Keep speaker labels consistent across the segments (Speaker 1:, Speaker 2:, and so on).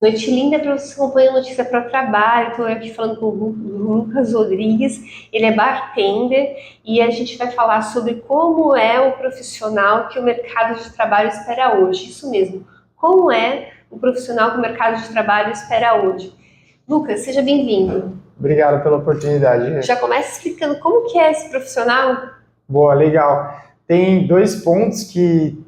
Speaker 1: Noite linda para você acompanhar notícia para o trabalho. Estou aqui falando com o Lucas Rodrigues, ele é bartender e a gente vai falar sobre como é o profissional que o mercado de trabalho espera hoje. Isso mesmo, como é o profissional que o mercado de trabalho espera hoje. Lucas, seja bem-vindo.
Speaker 2: Obrigado pela oportunidade.
Speaker 1: Já começa explicando como que é esse profissional?
Speaker 2: Boa, legal. Tem dois pontos que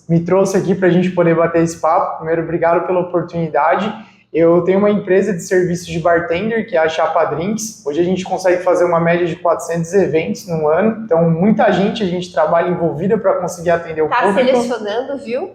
Speaker 2: me trouxe aqui para a gente poder bater esse papo. Primeiro, obrigado pela oportunidade. Eu tenho uma empresa de serviços de bartender, que é a Chapa Drinks. Hoje a gente consegue fazer uma média de 400 eventos no ano. Então, muita gente, a gente trabalha envolvida para conseguir atender o público.
Speaker 1: Está selecionando, viu?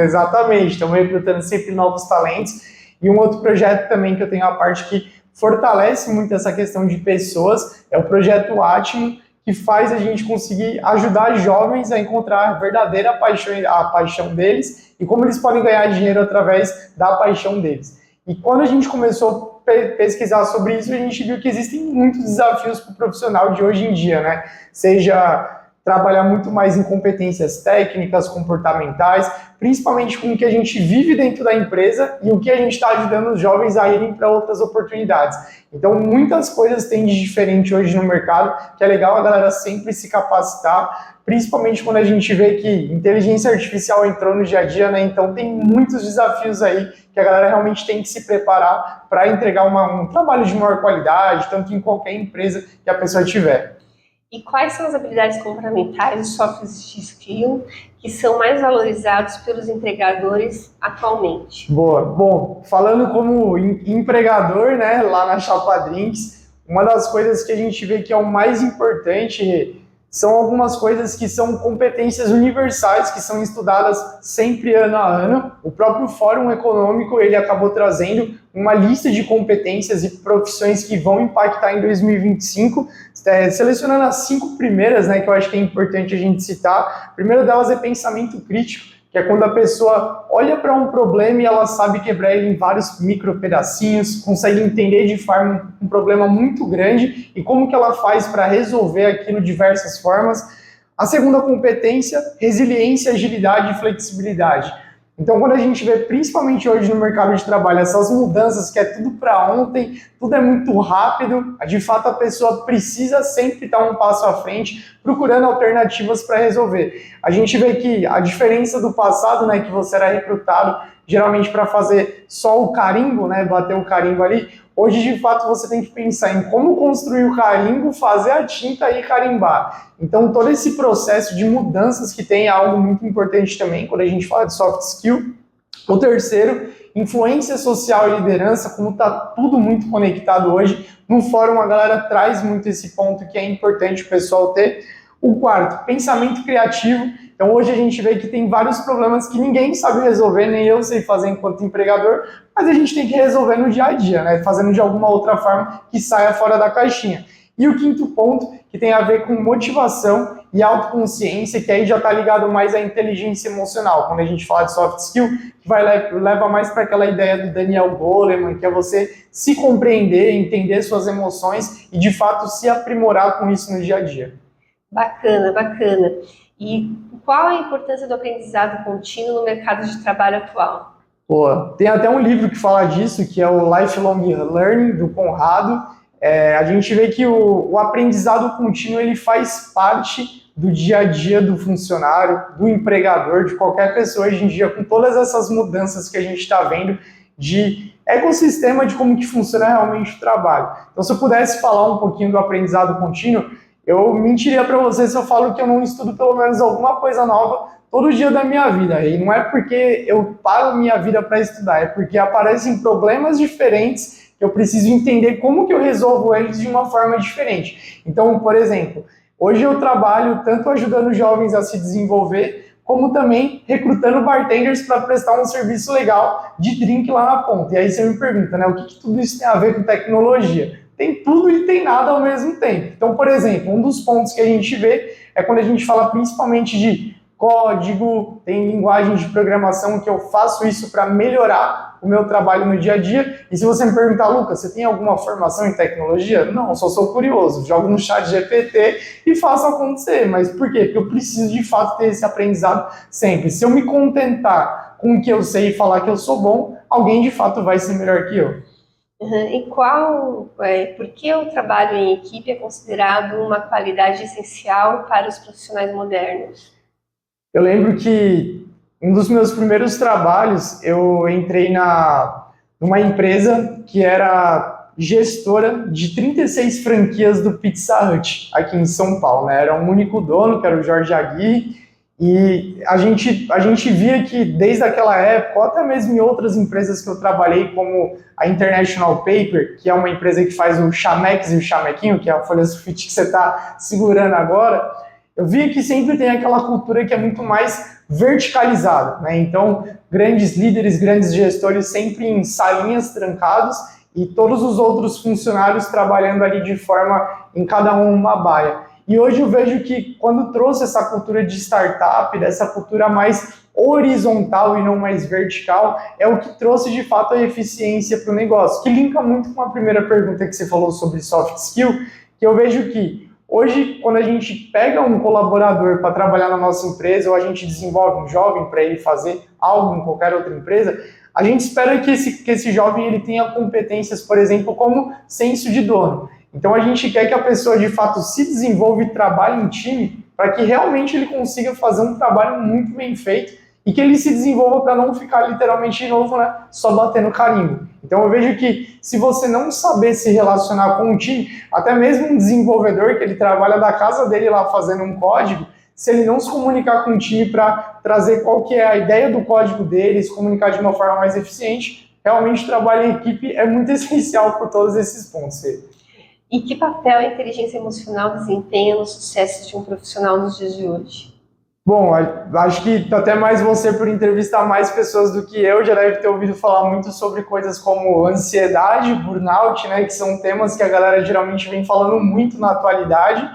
Speaker 2: Exatamente. Estamos recrutando sempre novos talentos. E um outro projeto também que eu tenho a parte que fortalece muito essa questão de pessoas é o projeto Atmo, que faz a gente conseguir ajudar jovens a encontrar a verdadeira paixão, a paixão deles e como eles podem ganhar dinheiro através da paixão deles. E quando a gente começou a pesquisar sobre isso, a gente viu que existem muitos desafios para o profissional de hoje em dia, né? Seja trabalhar muito mais em competências técnicas, comportamentais, principalmente com o que a gente vive dentro da empresa e o que a gente está ajudando os jovens a irem para outras oportunidades. Então, muitas coisas tem de diferente hoje no mercado, que é legal a galera sempre se capacitar, principalmente quando a gente vê que inteligência artificial entrou no dia a dia, né? Então, tem muitos desafios aí que a galera realmente tem que se preparar para entregar um trabalho de maior qualidade, tanto em qualquer empresa que a pessoa tiver.
Speaker 1: E quais são as habilidades complementares, os soft skills, que são mais valorizados pelos empregadores atualmente?
Speaker 2: Boa. Bom, falando como empregador, né, lá na Chapa Drinks, uma das coisas que a gente vê que é o mais importante são algumas coisas que são competências universais, que são estudadas sempre ano a ano. O próprio Fórum Econômico, ele acabou trazendo uma lista de competências e profissões que vão impactar em 2025, selecionando as 5 primeiras, né, que eu acho que é importante a gente citar. A primeira delas é pensamento crítico, que é quando a pessoa olha para um problema e ela sabe quebrar ele em vários micro pedacinhos, consegue entender de forma um problema muito grande e como que ela faz para resolver aquilo de diversas formas. A segunda competência, resiliência, agilidade e flexibilidade. Então, quando a gente vê, principalmente hoje no mercado de trabalho, essas mudanças que é tudo para ontem, tudo é muito rápido, de fato a pessoa precisa sempre estar um passo à frente, procurando alternativas para resolver. A gente vê que a diferença do passado, né, que você era recrutado geralmente para fazer só o carimbo, né, bater o carimbo ali, hoje de fato você tem que pensar em como construir o carimbo, fazer a tinta e carimbar. Então todo esse processo de mudanças que tem é algo muito importante também quando a gente fala de soft skill. O terceiro, influência social e liderança, como está tudo muito conectado hoje, no fórum a galera traz muito esse ponto que é importante o pessoal ter. O quarto, pensamento criativo. Então hoje a gente vê que tem vários problemas que ninguém sabe resolver, nem eu sei fazer enquanto empregador, mas a gente tem que resolver no dia a dia, né? Fazendo de alguma outra forma que saia fora da caixinha. E o quinto ponto, que tem a ver com motivação e autoconsciência, que aí já está ligado mais à inteligência emocional. Quando a gente fala de soft skill, que leva mais para aquela ideia do Daniel Goleman, que é você se compreender, entender suas emoções e de fato se aprimorar com isso no dia a dia.
Speaker 1: Bacana, bacana. E qual a importância do aprendizado contínuo no mercado de trabalho atual?
Speaker 2: Pô, tem até um livro que fala disso, que é o Lifelong Learning, do Conrado. A gente vê que o aprendizado contínuo ele faz parte do dia a dia do funcionário, do empregador, de qualquer pessoa hoje em dia, com todas essas mudanças que a gente está vendo de ecossistema de como que funciona realmente o trabalho. Então, se eu pudesse falar um pouquinho do aprendizado contínuo, eu mentiria para você se eu falo que eu não estudo pelo menos alguma coisa nova todo dia da minha vida. E não é porque eu paro minha vida para estudar, é porque aparecem problemas diferentes que eu preciso entender como que eu resolvo eles de uma forma diferente. Então, por exemplo, hoje eu trabalho tanto ajudando jovens a se desenvolver, como também recrutando bartenders para prestar um serviço legal de drink lá na ponta. E aí você me pergunta, né, o que tudo isso tem a ver com tecnologia? Tem tudo e tem nada ao mesmo tempo. Então, por exemplo, um dos pontos que a gente vê é quando a gente fala principalmente de código, tem linguagem de programação que eu faço isso para melhorar o meu trabalho no dia a dia. E se você me perguntar, Lucas, você tem alguma formação em tecnologia? Não, só sou curioso. Jogo no chat GPT e faço acontecer. Mas por quê? Porque eu preciso de fato ter esse aprendizado sempre. Se eu me contentar com o que eu sei e falar que eu sou bom, alguém de fato vai ser melhor que eu.
Speaker 1: E por que o trabalho em equipe é considerado uma qualidade essencial para os profissionais modernos?
Speaker 2: Eu lembro que um dos meus primeiros trabalhos, eu entrei numa empresa que era gestora de 36 franquias do Pizza Hut, aqui em São Paulo, né? Era um único dono, que era o Jorge Aguirre, e a gente via que desde aquela época, ou até mesmo em outras empresas que eu trabalhei, como a International Paper, que é uma empresa que faz o Chamex e o Chamequinho, que é a folha sulfite que você está segurando agora, eu via que sempre tem aquela cultura que é muito mais verticalizada, né? Então, grandes líderes, grandes gestores sempre em salinhas trancados e todos os outros funcionários trabalhando ali de forma em cada uma baia. E hoje eu vejo que quando trouxe essa cultura de startup, dessa cultura mais horizontal e não mais vertical, é o que trouxe de fato a eficiência para o negócio, que linka muito com a primeira pergunta que você falou sobre soft skill, que eu vejo que hoje, quando a gente pega um colaborador para trabalhar na nossa empresa, ou a gente desenvolve um jovem para ele fazer algo em qualquer outra empresa, a gente espera que esse jovem ele tenha competências, por exemplo, como senso de dono. Então a gente quer que a pessoa de fato se desenvolva e trabalhe em time para que realmente ele consiga fazer um trabalho muito bem feito e que ele se desenvolva para não ficar literalmente de novo, né, só batendo carimbo. Então eu vejo que se você não saber se relacionar com o time, até mesmo um desenvolvedor que ele trabalha da casa dele lá fazendo um código, se ele não se comunicar com o time para trazer qual que é a ideia do código dele, se comunicar de uma forma mais eficiente, realmente o trabalho em equipe é muito essencial por todos esses pontos.
Speaker 1: E que papel a inteligência emocional desempenha no sucesso de um profissional nos dias de hoje?
Speaker 2: Bom, acho que até mais você, por entrevistar mais pessoas do que eu, já deve ter ouvido falar muito sobre coisas como ansiedade, burnout, né, que são temas que a galera geralmente vem falando muito na atualidade,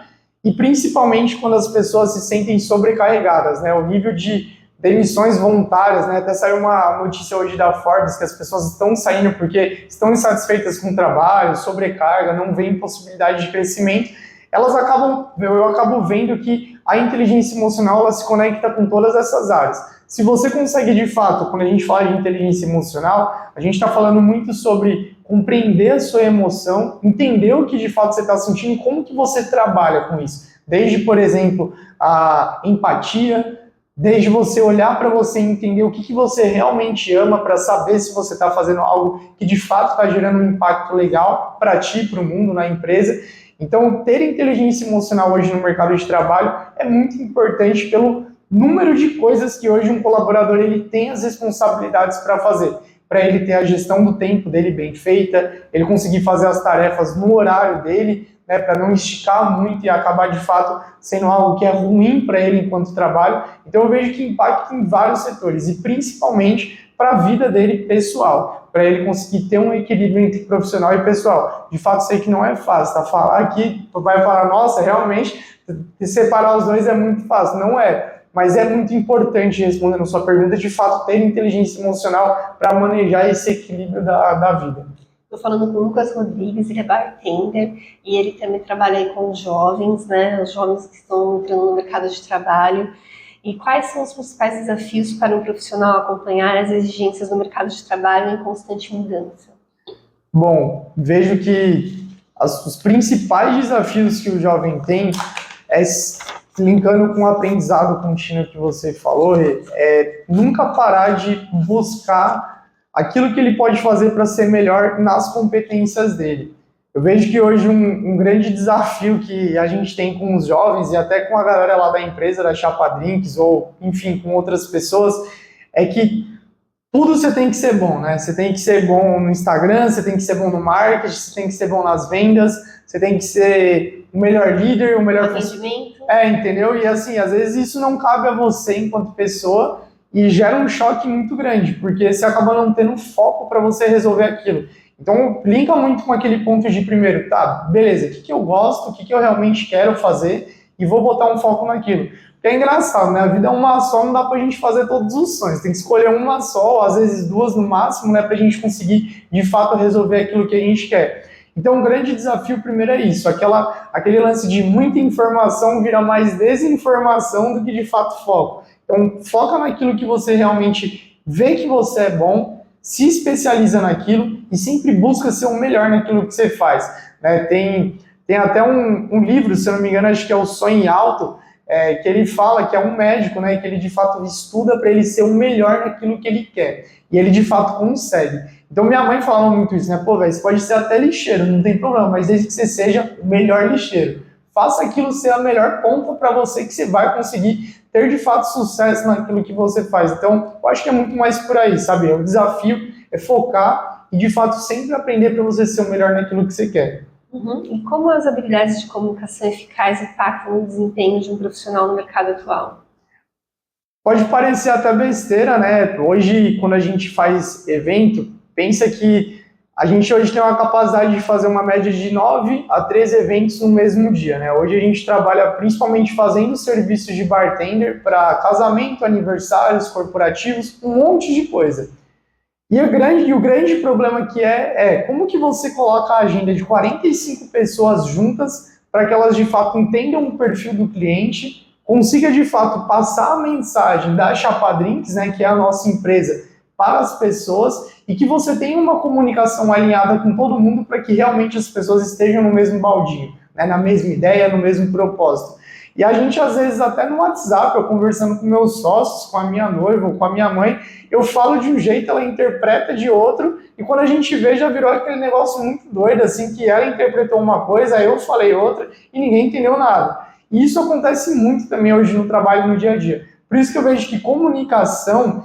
Speaker 2: e principalmente quando as pessoas se sentem sobrecarregadas, né, o nível de demissões voluntárias, né, até saiu uma notícia hoje da Forbes que as pessoas estão saindo porque estão insatisfeitas com o trabalho, sobrecarga, não veem possibilidade de crescimento, eu acabo vendo que a inteligência emocional ela se conecta com todas essas áreas. Se você consegue, de fato, quando a gente fala de inteligência emocional, a gente está falando muito sobre compreender a sua emoção, entender o que de fato você está sentindo e como que você trabalha com isso. Desde, por exemplo, a empatia, desde você olhar para você e entender o que você realmente ama para saber se você está fazendo algo que de fato está gerando um impacto legal para ti, para o mundo, na empresa. Então, ter inteligência emocional hoje no mercado de trabalho é muito importante pelo número de coisas que hoje um colaborador ele tem as responsabilidades para fazer. Para ele ter a gestão do tempo dele bem feita, ele conseguir fazer as tarefas no horário dele, né, para não esticar muito e acabar de fato sendo algo que é ruim para ele enquanto trabalho. Então eu vejo que impacta em vários setores e principalmente para a vida dele pessoal, para ele conseguir ter um equilíbrio entre profissional e pessoal. De fato, sei que não é fácil, tá? Falar aqui, tu vai falar, nossa, realmente, separar os dois é muito fácil. Não é, mas é muito importante, respondendo a sua pergunta, de fato, ter inteligência emocional para manejar esse equilíbrio da vida.
Speaker 1: Estou falando com o Lucas Rodrigues, ele é bartender e ele também trabalha aí com os jovens, né? Os jovens que estão entrando no mercado de trabalho. E quais são os principais desafios para um profissional acompanhar as exigências do mercado de trabalho em constante mudança?
Speaker 2: Bom, vejo que os principais desafios que o jovem tem é, linkando com o aprendizado contínuo que você falou, é nunca parar de buscar aquilo que ele pode fazer para ser melhor nas competências dele. Eu vejo que hoje um grande desafio que a gente tem com os jovens e até com a galera lá da empresa, da Chapa Drinks, ou enfim, com outras pessoas, é que tudo você tem que ser bom, né? Você tem que ser bom no Instagram, você tem que ser bom no marketing, você tem que ser bom nas vendas, você tem que ser o melhor líder, o melhor
Speaker 1: atendimento.
Speaker 2: Entendeu? E assim, às vezes isso não cabe a você enquanto pessoa e gera um choque muito grande, porque você acaba não tendo foco para você resolver aquilo. Então, linka muito com aquele ponto de primeiro, tá, beleza, o que eu gosto, o que eu realmente quero fazer e vou botar um foco naquilo. Porque é engraçado, né? A vida é uma só, não dá pra gente fazer todos os sonhos. Tem que escolher uma só, ou às vezes duas no máximo, né? Pra gente conseguir, de fato, resolver aquilo que a gente quer. Então, o grande desafio primeiro é isso, aquele lance de muita informação vira mais desinformação do que, de fato, foco. Então, foca naquilo que você realmente vê que você é bom, se especializa naquilo e sempre busca ser o melhor naquilo que você faz, né? Tem até um livro, se eu não me engano, acho que é o Sonho Alto, que ele fala que é um médico, né, que ele de fato estuda para ele ser o melhor naquilo que ele quer. E ele de fato consegue. Então minha mãe falava muito isso, né? Pô, velho, você pode ser até lixeiro, não tem problema, mas desde que você seja o melhor lixeiro. Faça aquilo ser a melhor ponta para você que você vai conseguir ter de fato sucesso naquilo que você faz. Então, eu acho que é muito mais por aí, sabe? O desafio é focar e de fato sempre aprender para você ser o melhor naquilo que você quer.
Speaker 1: Uhum. E como as habilidades de comunicação eficaz impactam no desempenho de um profissional no mercado atual?
Speaker 2: Pode parecer até besteira, né? Hoje, quando a gente faz evento, pensa que a gente hoje tem uma capacidade de fazer uma média de 9 a 13 eventos no mesmo dia, né? Hoje a gente trabalha principalmente fazendo serviços de bartender para casamento, aniversários, corporativos, um monte de coisa. E o grande problema que é como que você coloca a agenda de 45 pessoas juntas para que elas de fato entendam o perfil do cliente, consiga de fato passar a mensagem da Chapadrinks, né, que é a nossa empresa, para as pessoas e que você tenha uma comunicação alinhada com todo mundo para que realmente as pessoas estejam no mesmo baldinho, né, na mesma ideia, no mesmo propósito. E a gente, às vezes, até no WhatsApp, eu conversando com meus sócios, com a minha noiva, ou com a minha mãe, eu falo de um jeito, ela interpreta de outro, e quando a gente vê, já virou aquele negócio muito doido, assim, que ela interpretou uma coisa, eu falei outra, e ninguém entendeu nada. E isso acontece muito também hoje no trabalho, no dia a dia. Por isso que eu vejo que comunicação,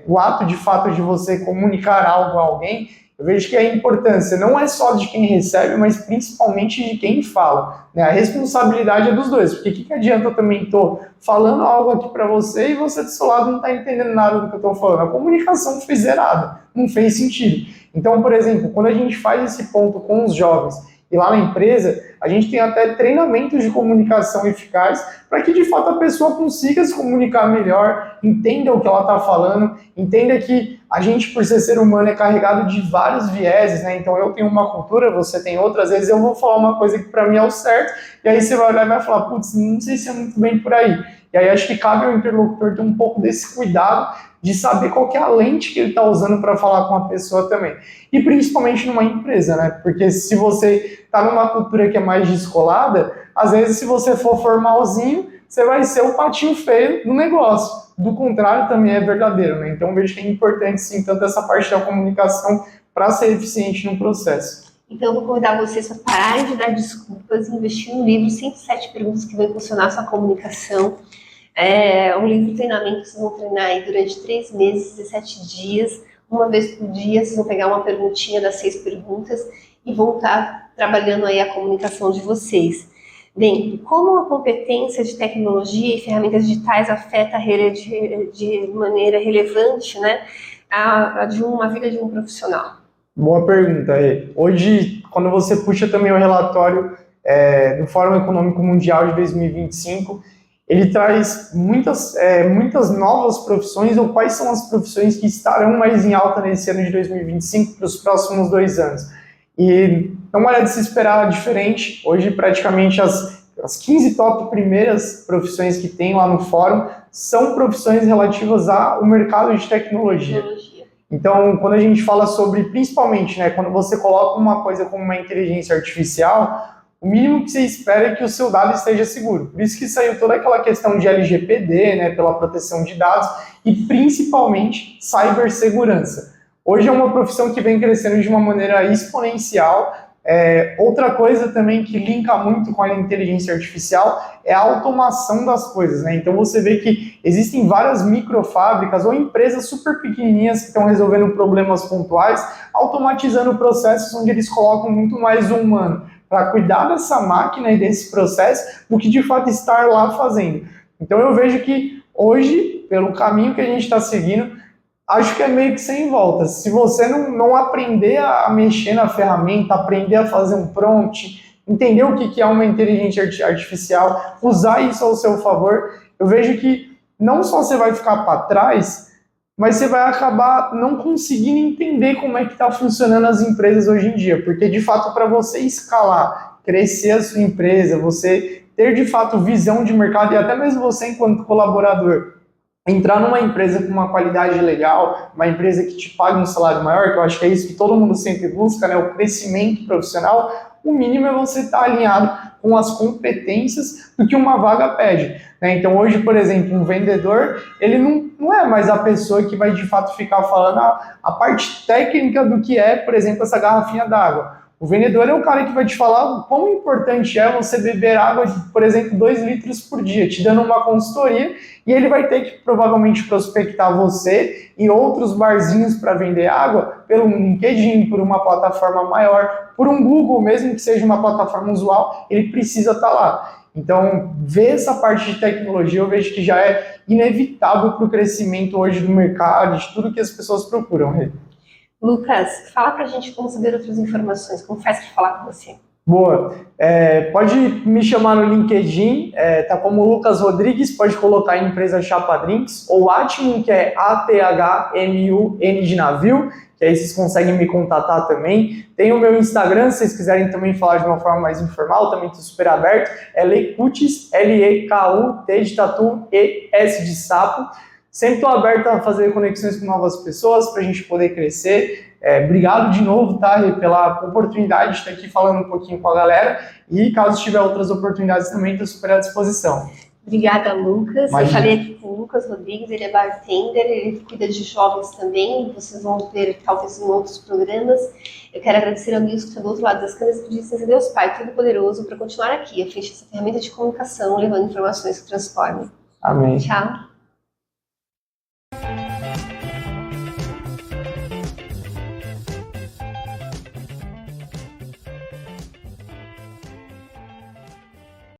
Speaker 2: o ato de fato de você comunicar algo a alguém, eu vejo que a importância não é só de quem recebe, mas principalmente de quem fala, né? A responsabilidade é dos dois, porque o que adianta eu também estou falando algo aqui para você e você do seu lado não está entendendo nada do que eu estou falando? A comunicação foi zerada, não fez sentido. Então, por exemplo, quando a gente faz esse ponto com os jovens e lá na empresa, a gente tem até treinamentos de comunicação eficaz para que de fato a pessoa consiga se comunicar melhor, entenda o que ela está falando, entenda que a gente, por ser humano, é carregado de vários vieses, né? Então eu tenho uma cultura, você tem outra, às vezes eu vou falar uma coisa que para mim é o certo, e aí você vai olhar e vai falar, putz, não sei se é muito bem por aí. E aí acho que cabe ao interlocutor ter um pouco desse cuidado de saber qual que é a lente que ele está usando para falar com a pessoa também. E principalmente numa empresa, né? Porque se você está numa cultura que é mais descolada, às vezes se você for formalzinho, você vai ser o patinho feio do negócio. Do contrário, também é verdadeiro, né? Então, vejo que é importante, sim, tanto essa parte da comunicação para ser eficiente no processo.
Speaker 1: Então, eu vou convidar vocês a pararem de dar desculpas e investir no livro 107 perguntas que vão impulsionar a sua comunicação. É um livro de treinamento que vocês vão treinar aí durante 3 meses, 17 dias. Uma vez por dia, vocês vão pegar uma perguntinha das 6 perguntas e vão estar trabalhando aí a comunicação de vocês. Bem, como a competência de tecnologia e ferramentas digitais afeta a rede de maneira relevante, né, de uma vida de um profissional?
Speaker 2: Boa pergunta. Hoje, quando você puxa também o relatório do Fórum Econômico Mundial de 2025, ele traz muitas novas profissões, ou quais são as profissões que estarão mais em alta nesse ano de 2025 para os próximos 2 anos. E não era de se esperar diferente. Hoje, praticamente, as 15 top primeiras profissões que tem lá no fórum são profissões relativas ao mercado de tecnologia. Então, quando a gente fala sobre, principalmente, né, quando você coloca uma coisa como uma inteligência artificial, o mínimo que você espera é que o seu dado esteja seguro. Por isso que saiu toda aquela questão de LGPD, né, pela proteção de dados, e principalmente cibersegurança. Hoje é uma profissão que vem crescendo de uma maneira exponencial. Outra coisa também que linka muito com a inteligência artificial é a automação das coisas, né? Então você vê que existem várias microfábricas ou empresas super pequenininhas que estão resolvendo problemas pontuais, automatizando processos onde eles colocam muito mais o humano para cuidar dessa máquina e desse processo do que de fato estar lá fazendo. Então eu vejo que hoje, pelo caminho que a gente está seguindo, acho que é meio que sem volta. Se você não aprender a mexer na ferramenta, aprender a fazer um prompt, entender o que é uma inteligência artificial, usar isso ao seu favor, eu vejo que não só você vai ficar para trás, mas você vai acabar não conseguindo entender como é que está funcionando as empresas hoje em dia. Porque, de fato, para você escalar, crescer a sua empresa, você ter, de fato, visão de mercado, e até mesmo você, enquanto colaborador, entrar numa empresa com uma qualidade legal, uma empresa que te pague um salário maior, que eu acho que é isso que todo mundo sempre busca, né? O crescimento profissional, o mínimo é você estar alinhado com as competências do que uma vaga pede, né? Então hoje, por exemplo, um vendedor, ele não é mais a pessoa que vai de fato ficar falando a parte técnica do que é, por exemplo, essa garrafinha d'água. O vendedor é o cara que vai te falar o quão importante é você beber água, por exemplo, 2 litros por dia, te dando uma consultoria, e ele vai ter que provavelmente prospectar você e outros barzinhos para vender água pelo LinkedIn, por uma plataforma maior, por um Google, mesmo que seja uma plataforma usual, ele precisa estar lá. Então, ver essa parte de tecnologia eu vejo que já é inevitável para o crescimento hoje do mercado, de tudo que as pessoas procuram.
Speaker 1: Lucas, fala pra gente como saber outras informações, como faz para falar com você.
Speaker 2: Boa. Pode me chamar no LinkedIn, tá como Lucas Rodrigues, pode colocar em empresa Chapa Drinks, ou Atmun, que é ATHMUN de navio, que aí vocês conseguem me contatar também. Tem o meu Instagram, se vocês quiserem também falar de uma forma mais informal, também estou super aberto, é Lekutis, L-E-K-U-T de tatu, E-S de sapo. Sempre estou aberto a fazer conexões com novas pessoas para a gente poder crescer. Obrigado de novo, tá, pela oportunidade de estar aqui falando um pouquinho com a galera. E caso tiver outras oportunidades também, estou super à disposição.
Speaker 1: Obrigada, Lucas.
Speaker 2: Imagina.
Speaker 1: Eu falei aqui com o Lucas Rodrigues, ele é bartender, ele cuida de jovens também, vocês vão ver talvez em outros programas. Eu quero agradecer ao Nilson que está do outro lado das câmeras e pedir a Deus Pai Todo-Poderoso para continuar aqui, à frente dessa ferramenta de comunicação, levando informações que transformem.
Speaker 2: Amém.
Speaker 1: Tchau.